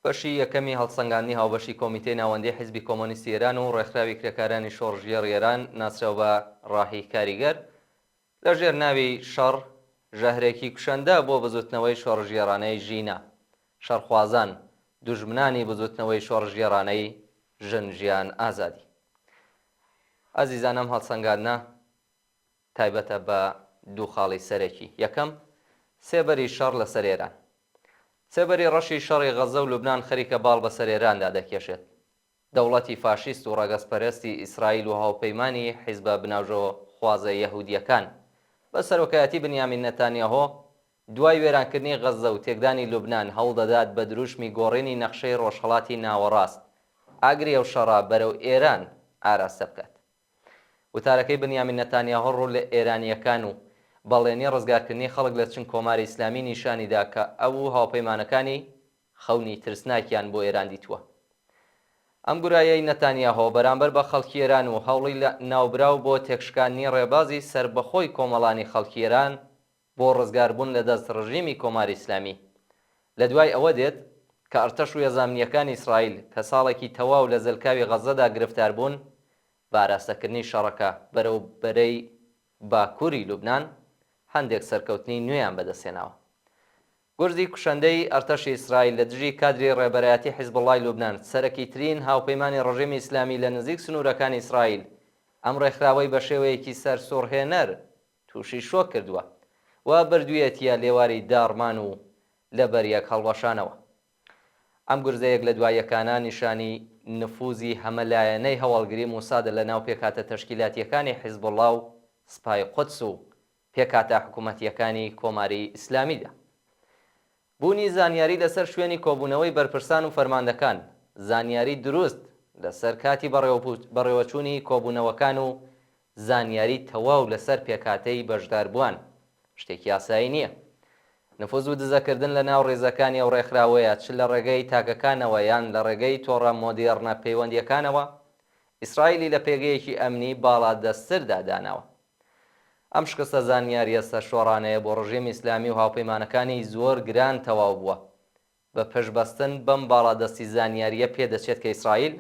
بەشی یەکەمی هەڵسەنگاندنی هاوبەشی کۆمیتەی ناوەندی حیزبی کۆمۆنیستی ئێران و ڕێکخراوی کرێکارانی شۆڕژیەڕ ئێران ناسراو بە ڕاهی کاریگەر لەژێر ناوی شەڕ ژەهرێکی کوشەندە بۆ بزوتنەوەی شۆڕژیێڕانەی ژینە شەڕخوازان دوژمنانی بزوتنەوەی شۆڕژیێڕانەی ژن ژیان ئازادی. ئازیزانم هەڵسەنگاندنە تایبەتە بە دوو خاڵی سەرەکی. یەکەم سێبەری شەڕ لەسەر ئێران. سێبەری ڕەشی شەڕی غەزە و لوبنان خەریکە باڵ بەسەر ئێراندا دەکێشێت. دەوڵەتی فاشیست و ڕەگەزپەرستی ئیسرائیل و هاوپەیمانی حیزبە بناوژۆ خوازە یەهودیەکان بە سەرۆکایەتی بنیامین نەتانیاهۆ دوای وێرانکردنی غەزە و تێکدانی لوبنان هەوڵدەدات بە دروشمی گۆڕینی نەخشەی ڕۆژهەڵاتی ناوەڕاست ئاگری ئەو شەڕە بەرەو ئێران ئاراستە بکات. وتارەکەی بنیامین نەتانیاهۆ ڕوو لە ئێرانیەکان و بەڵێنی ڕزگارکردنی خەڵک لە چن کۆماری ئیسلامی نیشانیدا کە ئەو هاوپەیمانەکانی خەونی ترسناکیان بۆ ئێران دیتووە. ئەم گورایەی نەتانیاهۆ بەرامبەر بە خەڵکی ئێران و هەوڵی ناوبراو بۆ تێکشکاندنی ڕێبازی سربەخۆی کۆمەڵانی خەڵکی ئێران بۆ ڕزگاربوون لە دەست ڕژیمی کۆماری ئیسلامی لە دوای ئەوە دێت کە ئەرتەش و هێزانمنیەکانی ئیسرائیل کە ساڵێکی تەواو لە زەلکاوی غەزەدا گرفتار بوون بە ئاراستەکردنی شەڕەکە بەرەو بەرەی باکووری لوبنان هەندێک سەرکەوتنی نوێیان بەدەستێناوە. گورزی کوشەندەی ئەرتەشی ئیسرائیل لە دژی کادری ڕێبەرایەتی حیزبڵای لوبنان سەرەکی ترین هاوپەیمانی ڕژیمی ئیسلامی لە نزیک سنوورەکانی ئیسرائیل ئەم ڕێکخراوەی بە شێوەیەکی سەرسوڕهێنەر تووشی شۆک کردووە و بردوویەتیە لێواری داڕمان و لەبەر یەک هەڵوەشانەوە. ئەم گورزەیەک لە دوایەکانە نیشانی نفوزی هەمەلایەنەی هەواڵگری موسادە لە ناو پێکاتە تەشکیلاتیەکانی حیزبڵا و سپای قودس و پێکاتە حکوومەتیەکانی کۆماری ئیسلامیدا. بوونی زانیاری لەسەر شوێنی کۆبوونەوەی بەرپرسان و فەرماندەکان، زانیاری دروست لەسەر کاتی بەڕێوەچوونی کۆبوونەوەکان و زانیاری تەواو لەسەر پێکاتەی بەشداربووان شتێکی یاسایی نییە. نفوز و دزەکردن لە ناو ڕێزەکانی ئەو ڕێکخراوەیە چ لە ڕێگەی تاکەکانەوە یان لە ڕێگەی تۆڕە مۆدێڕنە پەیوەندیەکانەوە ئیسرائیلی لە پێگەیەکی ئەمنی باڵا دەستردا داناوە. ئەم شکستە زانیاریە سەرشۆڕانەیە بۆ ڕژیمی ئیسلامی و هاوپەیمانەکانی زۆر گران تەواو بووە. بە پشبەستن بەم باڵادەستی زانیاریە پێدەچێت کە ئیسرائیل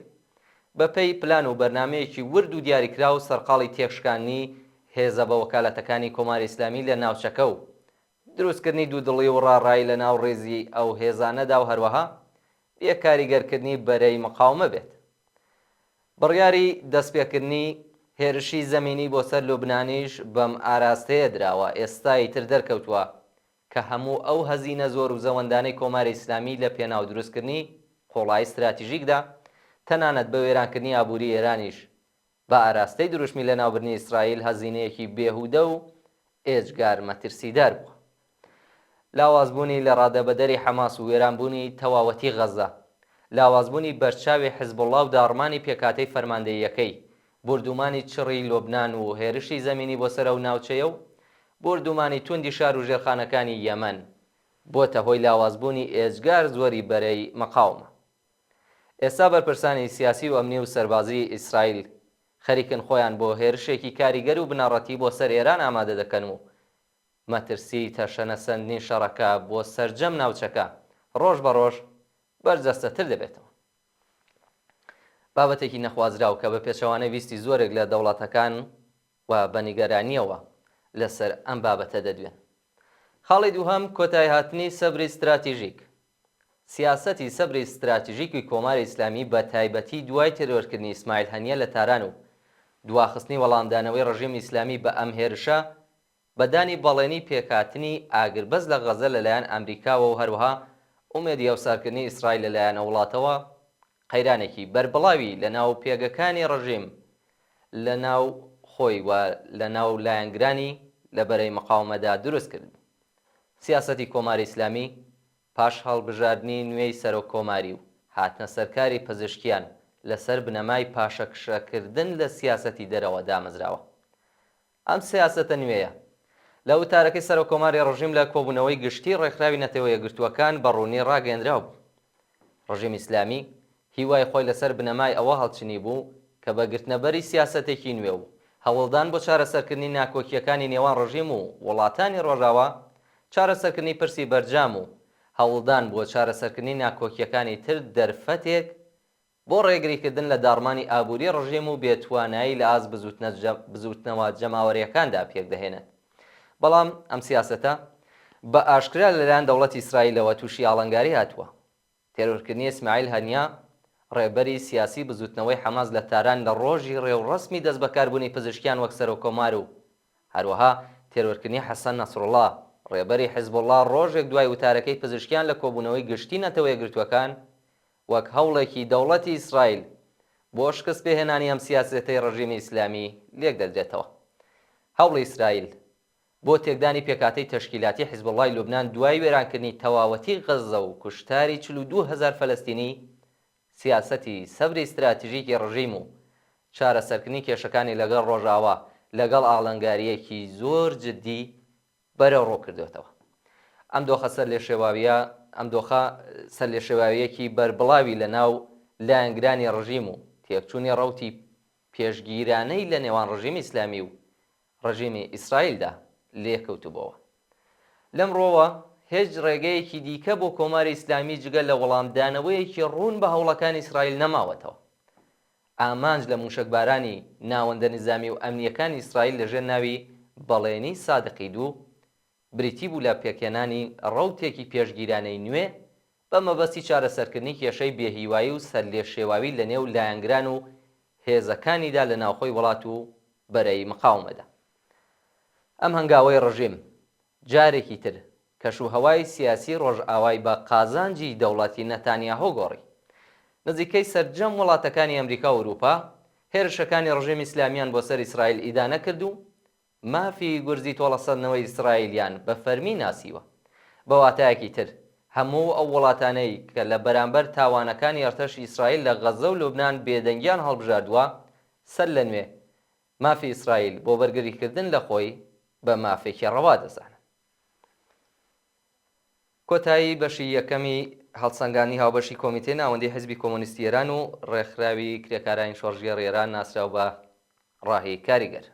بەپێی پلان و بەرنامەیەکی ورد و دیاریکرا و سەرقاڵی تێکشکاندنی هێزە بە وەکالەتەکانی کۆماری ئیسلامی لە ناوچەکە و دروستکردنی دوودڵی و ڕاڕایی لە ناو ڕێزی ئەو هێزانەدا و هەروەها یە کاریگەرکردنی بەرەی مقاومە بێت. بڕیاری دەستپێکردنی هێرشی زەمینی بۆ سەر لوبنانیش بەم ئاراستەیە دراوە ئێستای تر دەرکەوتووە کە هەموو ئەو هەزینە زۆر و زەوەندانەی کۆماری ئیسلامی لە پێناو دروستکردنی قۆڵای استراتیژیکدا تەنانەت بە وێرانکردنی ئابووری ئێرانیش بە ئاراستەی دروشمی لە ناوبردنی ئیسرائیل هەزینەیەکی بێهودە و ئێجگار مەترسیدار بووە. لاوازبوونی لە ڕادەبەدەری حەماس و وێرانبوونی تەواوەتی غەزە، لاوازبوونی بەرچاوی حیزبڵڵا و داڕمانی پێکاتەی فەرماندەییەکەی، بردومانی چڕی لۆبنان و هێرشی زەمینی بۆ سەرە و ناوچەیە و بردومانی توندی شار و ژێرخانەکانی یەمەن بۆتە هۆی لاوازبوونی ئێجگار زۆری بەرەی مەقاومە. ئێستا بەرپرسانی سیاسی و ئەمنی و سەربازی ئیسرائیل خەریکن خۆیان بۆ هێرشێکی کاریگەر و بنەڕەتی بۆ سەر ئێران ئامادە دەکەن و مەترسی تەشەنە سەندنی شەڕەکە بۆ سەرجەم ناوچەکە ڕۆژ بە ڕۆژ بەرجەستەتر دەبێتەوە. بابەتێکی نەخوازراو کە بە پێچەوانەی ویستی زۆرێک لە دەوڵەتەکان و بە نیگەرانیەوە لەسەر ئەم بابەتە دەدوێن. خاڵی دووهەم کۆتای هاتنی سەبری استراتیژیک. سیاسەتی سەبری استراتیژیکی کۆماری ئیسلامی بە تایبەتی دوای تێرۆرکردنی ئیسماعیل هەنیە لە تاران و دواخستنی وەڵامدانەوەی ڕژیمی ئیسلامی بە ئەم هێرشە بەدانی بەڵێنی پێکاتنی ئاگربەز لە غەزە لەلایەن ئەمریکاوە و هەروەها ئومێدی هەوسارکردنی ئیسرائیل لەلایەنە وڵاتەوە قەیرانێکی بەربڵاوی لە ناو پێگەکانی ڕژیم لە ناو خۆی و لە ناو لایەنگرانی لە بەرەی مەقاومەدا دروست کرد. سیاسەتی کۆماری ئیسلامی پاش هەڵبژاردننی نوێی سەرۆک کۆماری و هاتنە سەرکاری پزیشکیان لەسەر بنەمای پاشەکشەکردن لە سیاسەتی دەرەوە دامەزراوە. ئەم سیاسەتە نوێیە لە وتارەکەی سەرۆک کۆماری ڕژیم لە کۆبوونەوەی گشتی ڕێکخراوی نەتەوە یەکگرتووەکان بەڕوونی ڕاگەیەندراو بوو. ڕژیم ئیسلامی هیوای خۆی لەسەر بنەمای ئەوە هەڵچنی بوو کە بە گرتنەبەری سیاسەتێکی نوێ و هەوڵدان بۆ چارەسەرکردنی ناکۆکیەکانی نێوان ڕژیم و وڵاتانی ڕۆژاوە، چارەسەرکردنی پرسی بەرجام و هەوڵدان بۆ چارەسەرکردنی ناکۆکیەکانی تر دەرفەتێک بۆ ڕێگریکردن لە داڕمانی ئابووری ڕژیم و بێتوانایی لە ئاز بزوتنەوە جەماوەریەکاندا پێک دەهێنێت. بەڵام ئەم سیاسەتە بە ئاشکرا لەلایەن دەوڵەتی ئیسرائیلەوە تووشی ئاڵنگاری هاتووە. تێروەرکردنی ئیسماعیل هەنیا ڕێبەری سیاسی بزوتنەوەی حەماس لە تاران لە ڕۆژی ڕێوڕسمی دەست بەکاربوونی پزیشکیان وەک سەرۆکۆمار و هەروەها تێروەرکردنی حەسەن نەسڕوڵڵا ڕێبەری حیزبوڵڵا ڕۆژێک دوای وتارەکەی پزیشکیان لە کۆبوونەوەی گشتی نەتەوە یەکگرتووەکان وەک هەوڵێکی دەوڵەتی ئیسرائیل بۆ شکست پێهێنانی ئەم سیاسەتەی ڕژیمی ئیسلامی لێک دەدرێتەوە. هەوڵی ئیسرائیل بۆ تێکدانی پێکاتەی تەشکیلاتی حیزبوڵڵای لوبنان دوای وێرانکردنی تەواوەتی غەزە و کوشتاری 42,000 فەلەستینی سیاسەتی سەبری استراتیژیکی ڕژیم و چارەسەرکردنی کێشەکانی لەگەڵ ڕۆژاوا لەگەڵ ئاڵنگاریەکی زۆر جددی بەرەو ڕۆ کردوێتەوە. ئەم دۆخە سەر لێ شێواویەکی بەربڵاوی لە ناو لایەنگرانی ڕژیم و تێکچوونی ڕەوتی پێشگیرانەی لە نێوان ڕژیمی ئیسلامی و ڕژیمی ئیسرائیلدا لێکەوتوبەوە. لەم ڕۆوە هیچ ڕێگەیەکی دیکە بۆ کۆماری ئیسلامی جگە لە وەڵامدانەوەیەکی ڕوون بە هەوڵەکانی ئیسرائیل نەماوەتەوە. ئامانج لە موشکبارانی ناوەندە نظامی و ئەمنیەکانی ئیسرائیل لەژێر ناوی بەڵێنی سادقی دوو بریتی بوو لە پێکێنانی ڕەوتێکی پێشگیرانەی نوێ بە مەبەستی چارەسەرکردنی کێشەی بێهیوایی و سەرلێشێواوی لە نێو لایەنگران و هێزەکانیدا لە ناوخۆی وڵات و بەرەی مقاومەدا. ئەم هەنگاوەی ڕژیم جارێکی تر کەشوهەوای سیاسی ڕۆژئاوای بە قازانجی دەوڵەتی نەتانیاهۆ گۆڕی. نزیکەی سەرجەم وڵاتەکانی ئەمریکا و ئەوروپا هێرشەکانی ڕژیمی ئیسلامیان بۆ سەر ئیسرائیل ئیدانە کرد و مافی گورزی تۆڵەسەدنەوەی ئیسرائیلیان بە فەرمی ناسیوە. بە واتایەکی تر هەموو ئەو وڵاتانەی کە لە بەرامبەر تاوانەکانی ئەرتەشی ئیسرائیل لە غەزە و لوبنان بێدەنگیان هەڵبژاردووە سەر لە نوێ مافی ئیسرائیل بۆ بەرگریکردن لە خۆی بە مافێکی ڕەوا دەزانن. کۆتایی بەشی یەکەمی هەڵسەنگانی هاوبەشی کۆمیتێ ناوەندی حیزبی کۆمۆنیستی ئێران و ڕێکخراوی کرێکارانی شۆڕژگەڕی ئێران ناسراو بە ڕاهی کاریگەر.